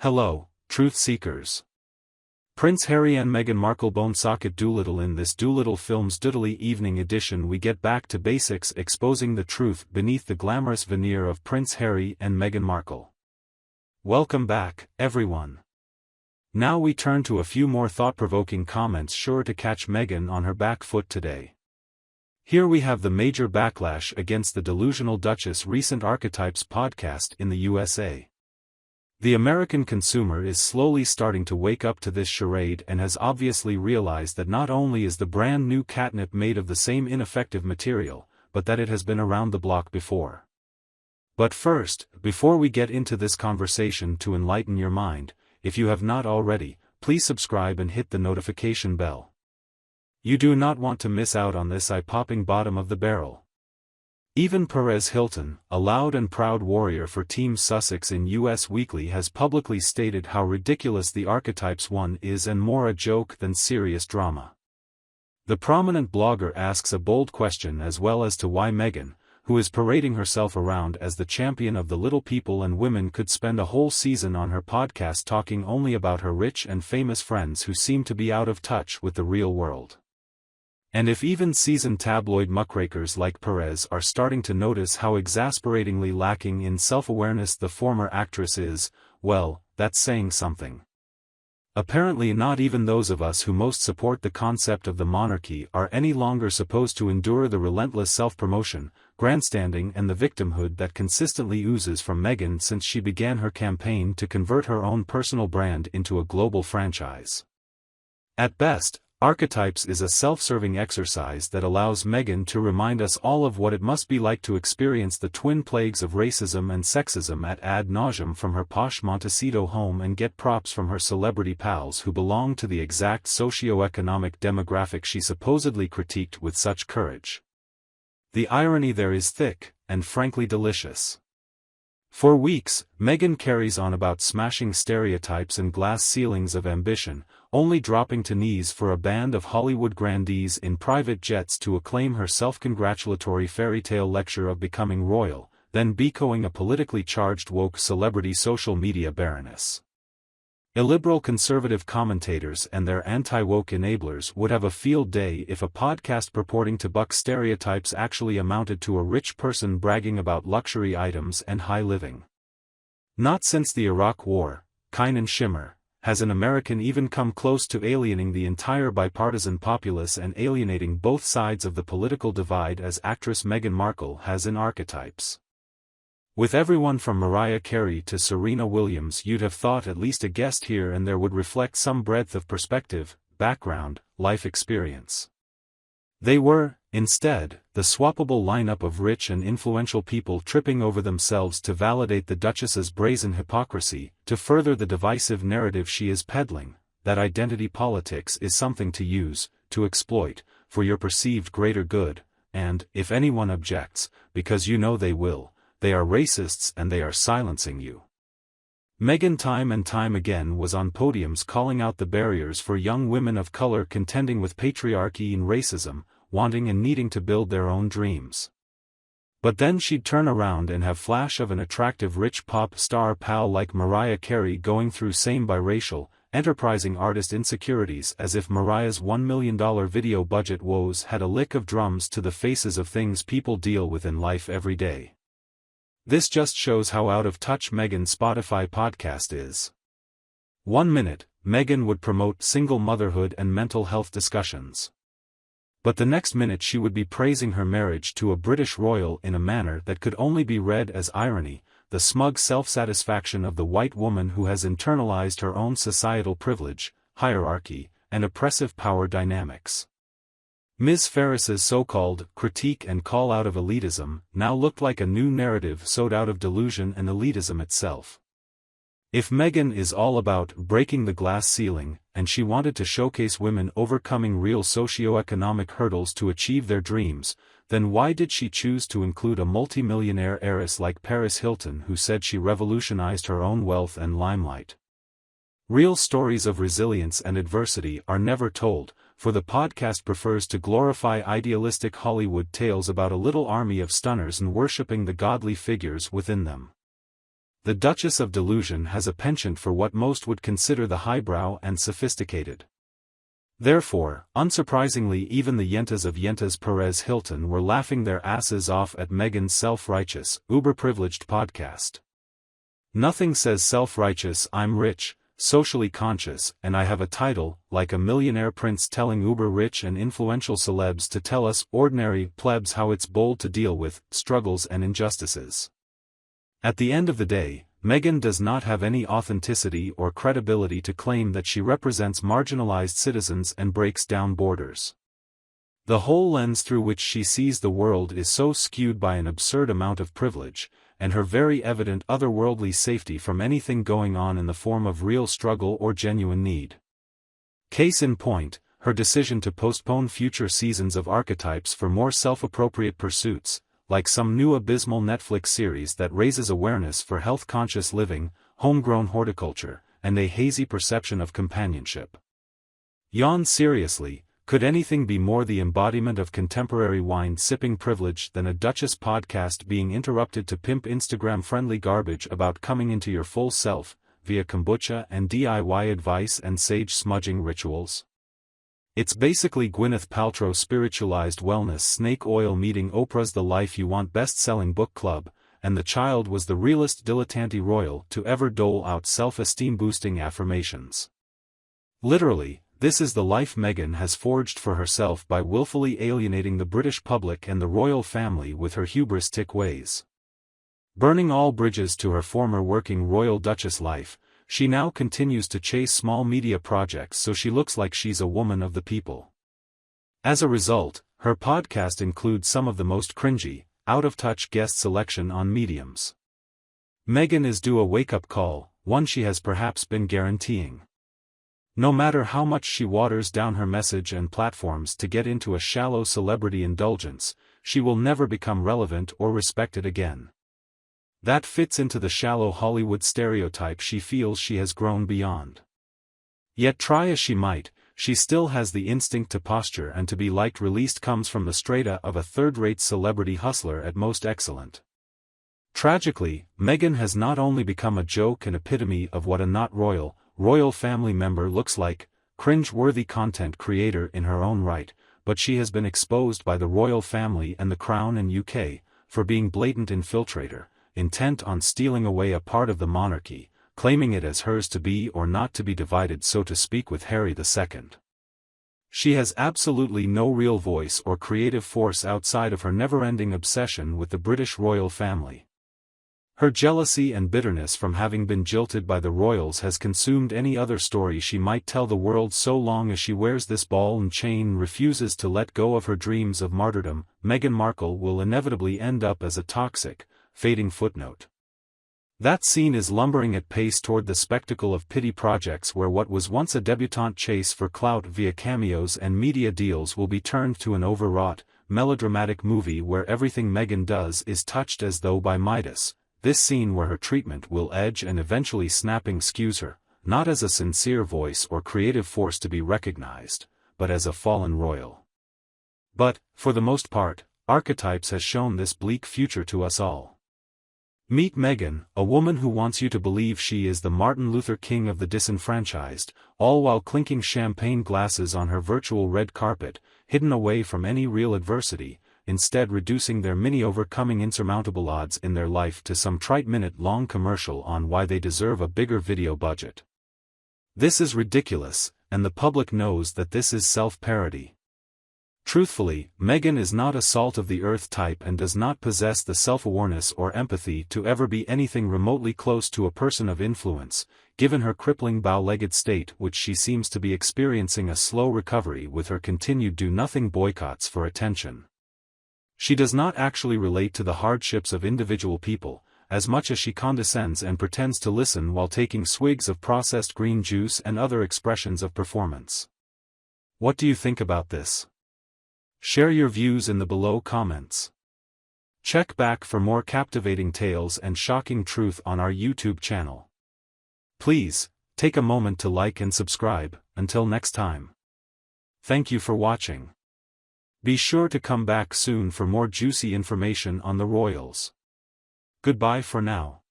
Hello, truth seekers. Prince Harry and Meghan Markle bone socket Doolittle. In this Doolittle Films Doodly Evening Edition, we get back to basics, exposing the truth beneath the glamorous veneer of Prince Harry and Meghan Markle. Welcome back, everyone. Now we turn to a few more thought-provoking comments sure to catch Meghan on her back foot today. Here we have the major backlash against the delusional Duchess recent Archetypes podcast in the USA. The American consumer is slowly starting to wake up to this charade and has obviously realized that not only is the brand new catnip made of the same ineffective material, but that it has been around the block before. But first, before we get into this conversation, to enlighten your mind, if you have not already, please subscribe and hit the notification bell. You do not want to miss out on this eye-popping bottom of the barrel. Even Perez Hilton, a loud and proud warrior for Team Sussex in US Weekly, has publicly stated how ridiculous the Archetypes one is and more a joke than serious drama. The prominent blogger asks a bold question as well as to why Meghan, who is parading herself around as the champion of the little people and women, could spend a whole season on her podcast talking only about her rich and famous friends who seem to be out of touch with the real world. And if even seasoned tabloid muckrakers like Perez are starting to notice how exasperatingly lacking in self-awareness the former actress is, well, that's saying something. Apparently not even those of us who most support the concept of the monarchy are any longer supposed to endure the relentless self-promotion, grandstanding and the victimhood that consistently oozes from Meghan since she began her campaign to convert her own personal brand into a global franchise. At best, Archetypes is a self-serving exercise that allows Meghan to remind us all of what it must be like to experience the twin plagues of racism and sexism ad nauseum from her posh Montecito home and get props from her celebrity pals who belong to the exact socio-economic demographic she supposedly critiqued with such courage. The irony there is thick, and frankly delicious. For weeks, Meghan carries on about smashing stereotypes and glass ceilings of ambition, only dropping to knees for a band of Hollywood grandees in private jets to acclaim her self-congratulatory fairy tale lecture of becoming royal, then becoing a politically charged woke celebrity social media baroness. Illiberal conservative commentators and their anti-woke enablers would have a field day if a podcast purporting to buck stereotypes actually amounted to a rich person bragging about luxury items and high living. Not since the Iraq War, Kine and Shimmer, has an American even come close to alienating the entire bipartisan populace and alienating both sides of the political divide as actress Meghan Markle has in Archetypes. With everyone from Mariah Carey to Serena Williams, you'd have thought at least a guest here and there would reflect some breadth of perspective, background, life experience. They were, instead, the swappable lineup of rich and influential people tripping over themselves to validate the Duchess's brazen hypocrisy, to further the divisive narrative she is peddling, that identity politics is something to use, to exploit, for your perceived greater good, and, if anyone objects, because you know they will, they are racists and they are silencing you. Meghan time and time again was on podiums calling out the barriers for young women of color contending with patriarchy and racism, wanting and needing to build their own dreams. But then she'd turn around and have flash of an attractive rich pop star pal like Mariah Carey going through same biracial, enterprising artist insecurities as if Mariah's $1 million video budget woes had a lick of drums to the faces of things people deal with in life every day. This just shows how out of touch Meghan's Spotify podcast is. 1 minute, Meghan would promote single motherhood and mental health discussions. But the next minute she would be praising her marriage to a British royal in a manner that could only be read as irony, the smug self-satisfaction of the white woman who has internalized her own societal privilege, hierarchy, and oppressive power dynamics. Ms. Ferris's so-called critique and call-out of elitism now looked like a new narrative sowed out of delusion and elitism itself. If Meghan is all about breaking the glass ceiling, and she wanted to showcase women overcoming real socio-economic hurdles to achieve their dreams, then why did she choose to include a multi-millionaire heiress like Paris Hilton who said she revolutionized her own wealth and limelight? Real stories of resilience and adversity are never told, for the podcast prefers to glorify idealistic Hollywood tales about a little army of stunners and worshipping the godly figures within them. The Duchess of Delusion has a penchant for what most would consider the highbrow and sophisticated. Therefore, unsurprisingly, even the yentas of Yentas Perez Hilton were laughing their asses off at Meghan's self-righteous, uber-privileged podcast. Nothing says self-righteous, I'm rich, socially conscious, and I have a title, like a millionaire prince telling uber-rich and influential celebs to tell us ordinary plebs how it's bold to deal with struggles and injustices. At the end of the day, Meghan does not have any authenticity or credibility to claim that she represents marginalized citizens and breaks down borders. The whole lens through which she sees the world is so skewed by an absurd amount of privilege, and her very evident otherworldly safety from anything going on in the form of real struggle or genuine need. Case in point, her decision to postpone future seasons of Archetypes for more self-appropriate pursuits, like some new abysmal Netflix series that raises awareness for health-conscious living, homegrown horticulture, and a hazy perception of companionship. Yawn seriously, could anything be more the embodiment of contemporary wine-sipping privilege than a Duchess podcast being interrupted to pimp Instagram-friendly garbage about coming into your full self, via kombucha and DIY advice and sage smudging rituals? It's basically Gwyneth Paltrow spiritualized wellness snake oil meeting Oprah's The Life You Want best-selling book club, and the child was the realest dilettante royal to ever dole out self-esteem-boosting affirmations. Literally, this is the life Meghan has forged for herself by willfully alienating the British public and the royal family with her hubristic ways. Burning all bridges to her former working royal duchess life, she now continues to chase small media projects so she looks like she's a woman of the people. As a result, her podcast includes some of the most cringy, out-of-touch guest selection on mediums. Meghan is due a wake-up call, one she has perhaps been guaranteeing. No matter how much she waters down her message and platforms to get into a shallow celebrity indulgence, she will never become relevant or respected again. That fits into the shallow Hollywood stereotype she feels she has grown beyond. Yet try as she might, she still has the instinct to posture and to be liked. Released comes from the strata of a third-rate celebrity hustler at most excellent. Tragically, Meghan has not only become a joke and epitome of what a not royal family member looks like, cringe-worthy content creator in her own right, but she has been exposed by the royal family and the Crown and UK, for being blatant infiltrator, intent on stealing away a part of the monarchy, claiming it as hers to be or not to be divided, so to speak, with Harry II. She has absolutely no real voice or creative force outside of her never-ending obsession with the British royal family. Her jealousy and bitterness from having been jilted by the royals has consumed any other story she might tell the world so long as she wears this ball and chain and refuses to let go of her dreams of martyrdom. Meghan Markle will inevitably end up as a toxic, fading footnote. That scene is lumbering at pace toward the spectacle of pity projects where what was once a debutante chase for clout via cameos and media deals will be turned to an overwrought, melodramatic movie where everything Meghan does is touched as though by Midas. This scene where her treatment will edge and eventually snapping skews her, not as a sincere voice or creative force to be recognized, but as a fallen royal. But, for the most part, Archetypes has shown this bleak future to us all. Meet Meghan, a woman who wants you to believe she is the Martin Luther King of the disenfranchised, all while clinking champagne glasses on her virtual red carpet, hidden away from any real adversity, instead reducing their mini-overcoming insurmountable odds in their life to some trite minute-long commercial on why they deserve a bigger video budget. This is ridiculous, and the public knows that this is self-parody. Truthfully, Meghan is not a salt-of-the-earth type and does not possess the self-awareness or empathy to ever be anything remotely close to a person of influence, given her crippling bow-legged state, which she seems to be experiencing a slow recovery with her continued do-nothing boycotts for attention. She does not actually relate to the hardships of individual people, as much as she condescends and pretends to listen while taking swigs of processed green juice and other expressions of performance. What do you think about this? Share your views in the below comments. Check back for more captivating tales and shocking truth on our YouTube channel. Please, take a moment to like and subscribe. Until next time. Thank you for watching. Be sure to come back soon for more juicy information on the royals. Goodbye for now.